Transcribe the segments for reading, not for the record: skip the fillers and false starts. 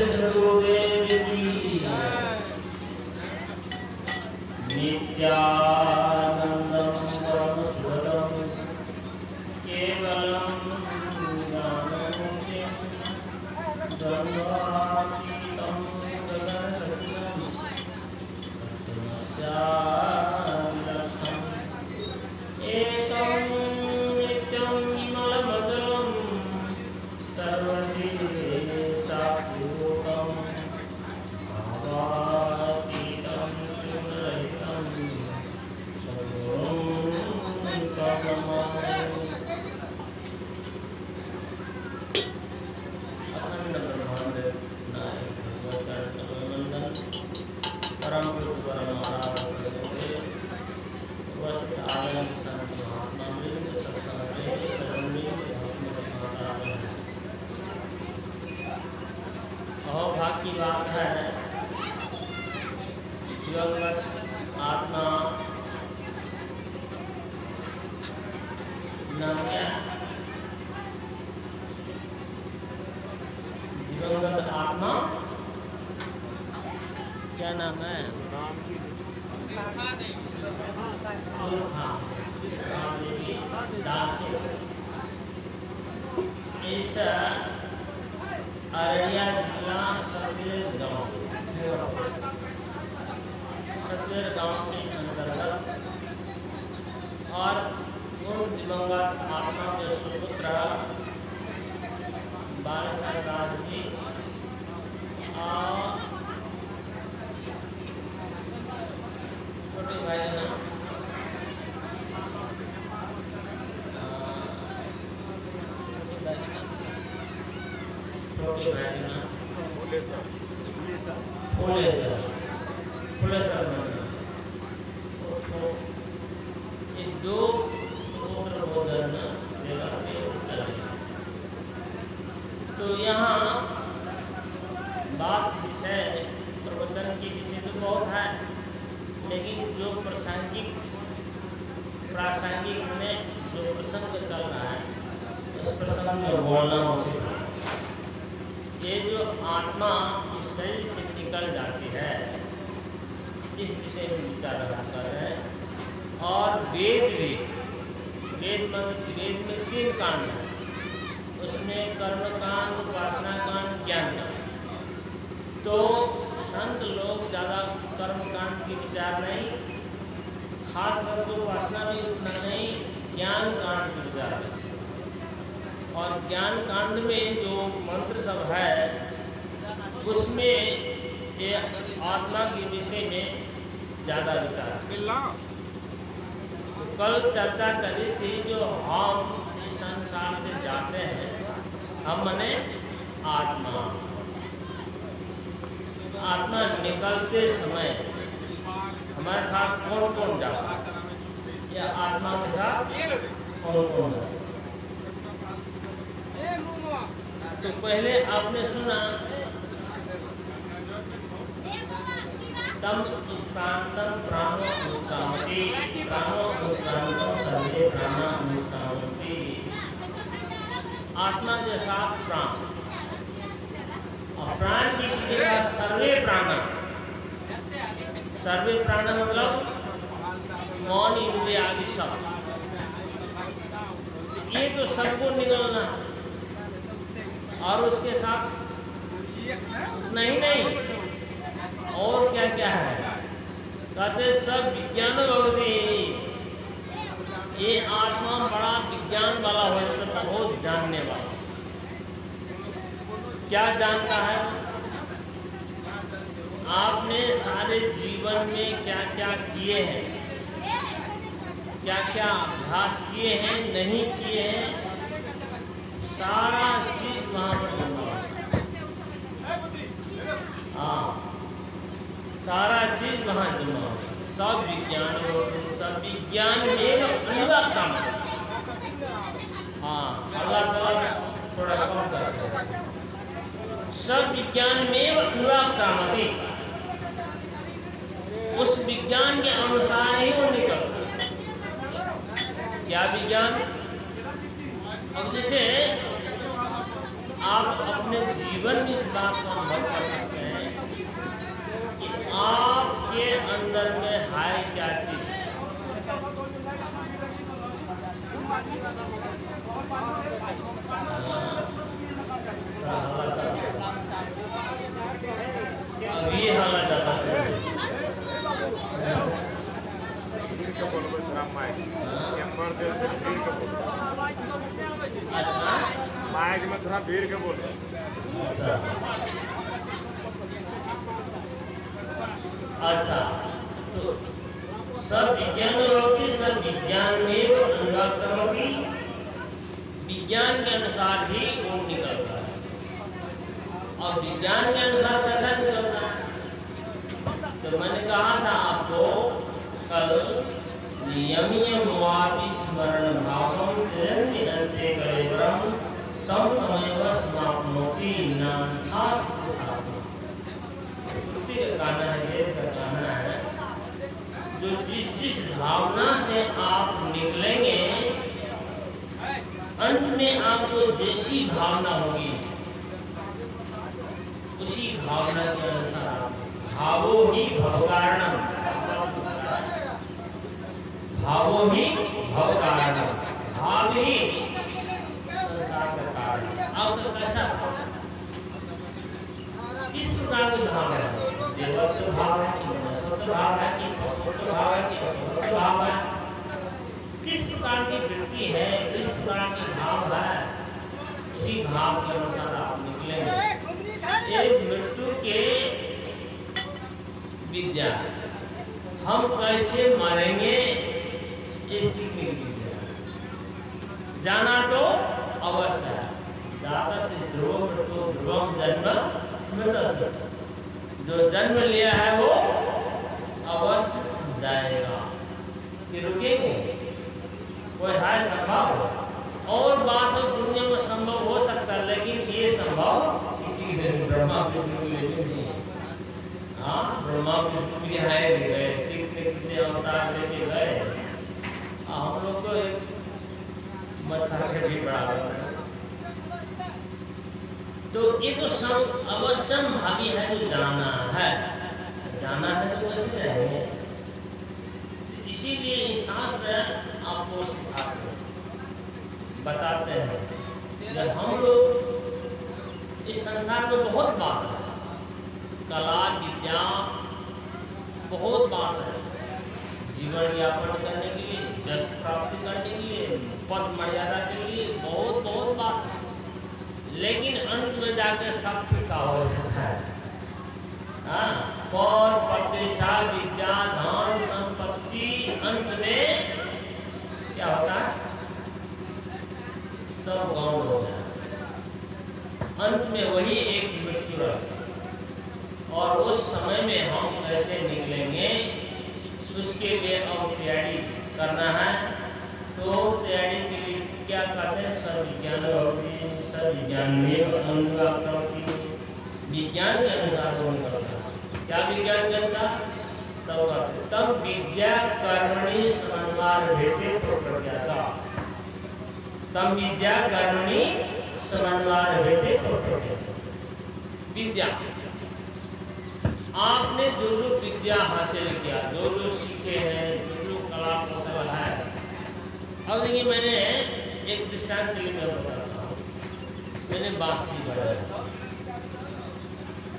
सद्गुरुदेव की नित्यानंदं परम सुखदं केवलं ज्ञानमुक्तिं द्वन्द्वातीतं गगनसदृशं तत्त्वमस्यादिलक्ष्यम् एकं नित्यं विमलमतलं सर्वसिद्धिसाक्षिभूतं भावातीतं गुणरहितं सद्गुरुं तमहं अखंड ब्रह्मांड नायक भगवत नंदन परम गुरु परमाराध्य आनंद संत महात्मा मिलिंद सत्संगे शरण्य भाग की बात है। दिवंगत आत्मा नाम क्या? दिवंगत आत्मा क्या नाम है? इस अररिया जिला सतवेर गांव के अंतर्गत और उन दिवंगत आत्मा के सुपुत्र बालेश्वर राज जी और छोटे भाई ना दो तो यहाँ बात विषय प्रवचन की विषय तो बहुत है, लेकिन जो प्रासंगिक में जो प्रसंग चल रहा है उस प्रसंग में बोलना उचित है। ये जो आत्मा इस शरीर से निकल जाती है इस विषय में विचार कर रहे हैं। और वेद में 3 कांड है, उसमें कर्म कांड, उपासना कांड, ज्ञान कांड। तो संत लोग ज़्यादा कर्म कांड की विचार नहीं, खास करके उपासना भी उतना नहीं, ज्ञान कांड की विचार नहीं। और ज्ञान कांड में जो मंत्र सब है उसमें ये आत्मा के विषय में ज़्यादा विचार। कल चर्चा करी थी जो हम इस संसार से जाते हैं, हम माने आत्मा निकलते समय हमारे साथ कौन कौन जाता है या आत्मा के साथ कौन कौन जाता? तो पहले आपने सुना तम उत्क्रांतं प्राणो उत्क्रामति, प्राणो उत्क्रांतं सर्वे प्राणा उत्क्रामन्ति। आत्मा के साथ प्राण और प्राण की पीछे सर्वे प्राणा। सर्वे प्राणा मतलब मौन इंद्रिय आदि सब, ये तो सबको निकलना। और उसके साथ नहीं और क्या क्या है कहते सब विज्ञान भवती। ये आत्मा बड़ा विज्ञान वाला हो तो बहुत जानने वाला। क्या जानता है? आपने सारे जीवन में क्या क्या किए हैं, क्या क्या अभ्यास किए हैं, नहीं किए हैं, सारा चीज वहाँ पर जमा। हाँ, सारा चीज वहाँ जमा। सब विज्ञान में अनुवाक्तम। हाँ, अल्लाह ताला थोड़ा कम करते हैं। सब विज्ञान में अनुवाक्तम, उस विज्ञान के अनुसार ही वो निकलता। क्या विज्ञान? अब जैसे आप अपने जीवन में इस बात को अनुभव कर सकते हैं कि आपके अंदर में है क्या चीज। अभी हालत ज्यादा माइक में थोड़ा भीड़ के बोल। अच्छा, तो सब विज्ञान की सब विज्ञान में अनुवाद करोगी, विज्ञान के अनुसार ही वो निकलता है। और विज्ञान के अनुसार कैसा निकलता है? तो मैंने कहा था आपको कल, नियमियम वापि स्मरण भावम तेरंति अंते कलेवरम तम तमेव समाप्नोति नान्थास्ति शास्त्रम। श्रुति का कहना है, वेद का कहना है, जो जिस भावना से आप निकलेंगे अंत में आपको जैसी भावना होगी उसी भावना के अनुसार भावो ही भव कारणम, भावो ही भव कारणम, भाव ही संसार का कारण। आपका कैसा भाव, किस प्रकार की भाव है? देवत्व भाव है कि मनस्वत्व भाव है कि पशुत्व भाव है कि असुरत्व भाव है? किस प्रकार की वृत्ति है, किस प्रकार की भाव है, उसी भाव के अनुसार आप निकलेंगे। एक मृत्यु के विद्या, हम कैसे मरेंगे ये सीखने की विद्या। जाना तो अवश्य है, जाता से ध्रुव तो ध्रुवम जन्म मृतस्य, जो जन्म लिया है वो अवश्य जाएगा। कि रुकेंगे कोई है संभव? और बात हो दुनिया में संभव हो सकता है, लेकिन ये संभव किसी ब्रह्मा विष्णु नहीं है। हाँ, ब्रह्मा विष्णु भी है, गए कितने अवतार लेके गए, हम लोग को एक मच्छर के भी बड़ा है। तो ये तो सब अवश्यम भावी है, जो जाना है, जाना है तो कैसे जाएंगे? इसीलिए शास्त्र आपको सिखाते हैं, बताते हैं कि हम लोग इस संसार में बहुत बात है, कला विद्या बहुत बात है, जीवन यापन करने के लिए, यश प्राप्ति करने के लिए, पद मर्यादा के लिए बहुत बहुत बात है। लेकिन अंत में जाकर सब फीका हो जाता है। हाँ, पद प्रतिष्ठा विद्या धन संपत्ति, अंत में क्या होता है? सब गौण हो जाता है। अंत में वही एक मृत्यु रहती है। और उस समय में हम कैसे निकलेंगे उसके लिए अब तैयारी करना है। तो तैयारी के लिए क्या करते हैं? सब विज्ञान में अनुवाद करती, विज्ञान के अनुसार वो निकलता है। क्या विज्ञान के अनुसार? तब विद्या कर्मणि समन्वय भेदे तो प्रज्ञाता, तब विद्या कर्मणि समन्वय भेदे तो प्रज्ञाता। विद्या, आपने जो जो विद्या हासिल किया, जो जो सीखे हैं, जो जो कला कौशल है। अब देखिए, मैंने एक दृष्टांत के लिए मैं बताता हूँ। मैंने बांसुरी बजाया,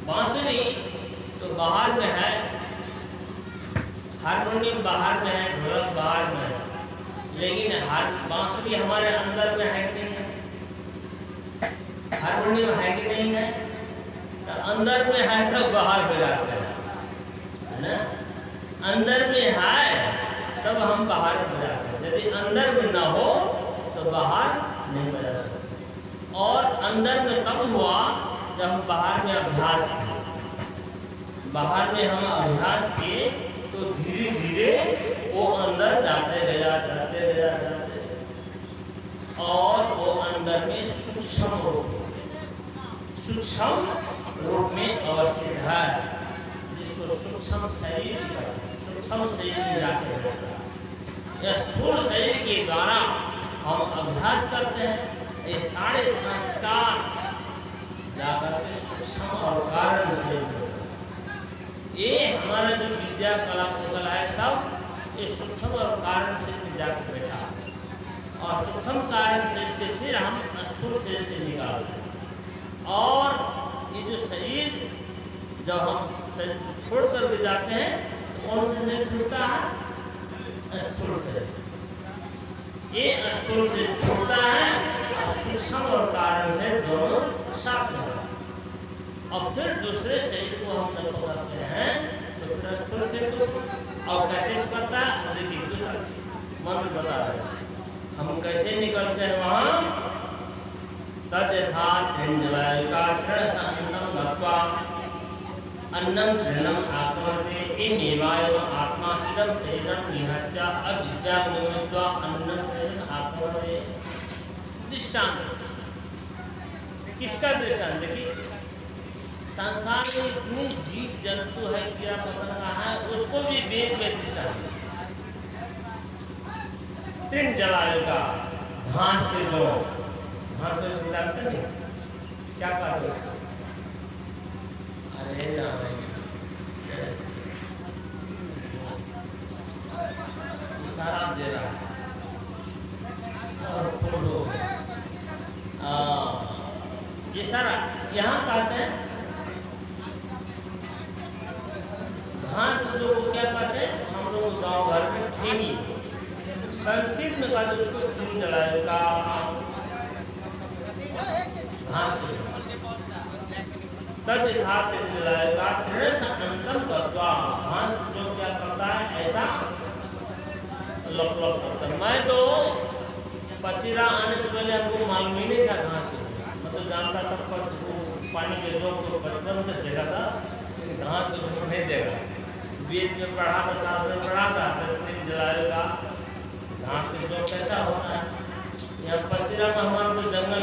बांसुरी तो बाहर में है, हारमोनियम बाहर में है, ढोलक बाहर में है, लेकिन बांसुरी हमारे अंदर में है कि नहीं है? हारमोनियम है कि नहीं है? तो अंदर में है तो बाहर बजाते हैं, है ना? अंदर में है तब हम बाहर बजाते हैं। यदि अंदर में न हो तो बाहर नहीं बजा सकते। और अंदर में कब हुआ? जब हम बाहर में अभ्यास किए, बाहर में हम अभ्यास किए तो धीरे धीरे वो अंदर जाते जाते और वो अंदर में सूक्ष्म रूप में अवस्थित है, जिसको सूक्ष्म शरीर जाते हैं। यह स्थूल शरीर के द्वारा हम अभ्यास करते हैं। ये सारे संस्कार जाकर के सूक्ष्म और कारण से ये हमारा जो विद्या कला कौशल है सब ये सूक्ष्म और कारण से जाकर बैठा और सूक्ष्म कारण से फिर हम स्थूल शरीर से निकालते और ये जो शरीर जब हम शरीर छोड़ कर भी जाते हैं तो कौन से शरीर छूटता है? स्थूल शरीर। ये स्थूल से छूटता है और सूक्ष्म और कारण से दोनों साथ में और फिर दूसरे शरीर को हम जब पकड़ते हैं तो फिर स्थूल से तो और कैसे करता है देखिए दूसरा मंत्र बता रहे हैं हम कैसे निकलते हैं वहाँ तद यथार्थ अन्नम घृणम आत्मते एमेवाय आत्मा इदं शरीरं निहत्य अविद्यां निमित्वा अन्नं शरीरं आत्मते। दृष्टांत किसका दृष्टांत देखिए संसार में इतनी जीव जंतु है कीड़ा पतंगा है उसको भी वेद में दृष्टांत तीन जलायु का घास के जो घास को खिलाते नहीं क्या कहते हैं अरे इशारा दे रहा है और फोटो इशारा यहाँ कहते हैं घास को लोग क्या कहते हैं हम लोग गाँव घर में ठेनी संस्कृत में कहते उसको तीन जलायु का घास तद यथार्थ जलायु का तृणसंतम तत्वा घास जो क्या करता है ऐसा लप लप करता है। मैं तो पचीरा आने से पहले हमको मालूम ही नहीं था घास मतलब जानता था पर पानी के रोग को बचपन से देखा था घास को नहीं देखा वेद में पढ़ा था शास्त्र में पढ़ा था तीन जलायु का घास के जो कैसा होता है यहाँ पचीरा में हमारा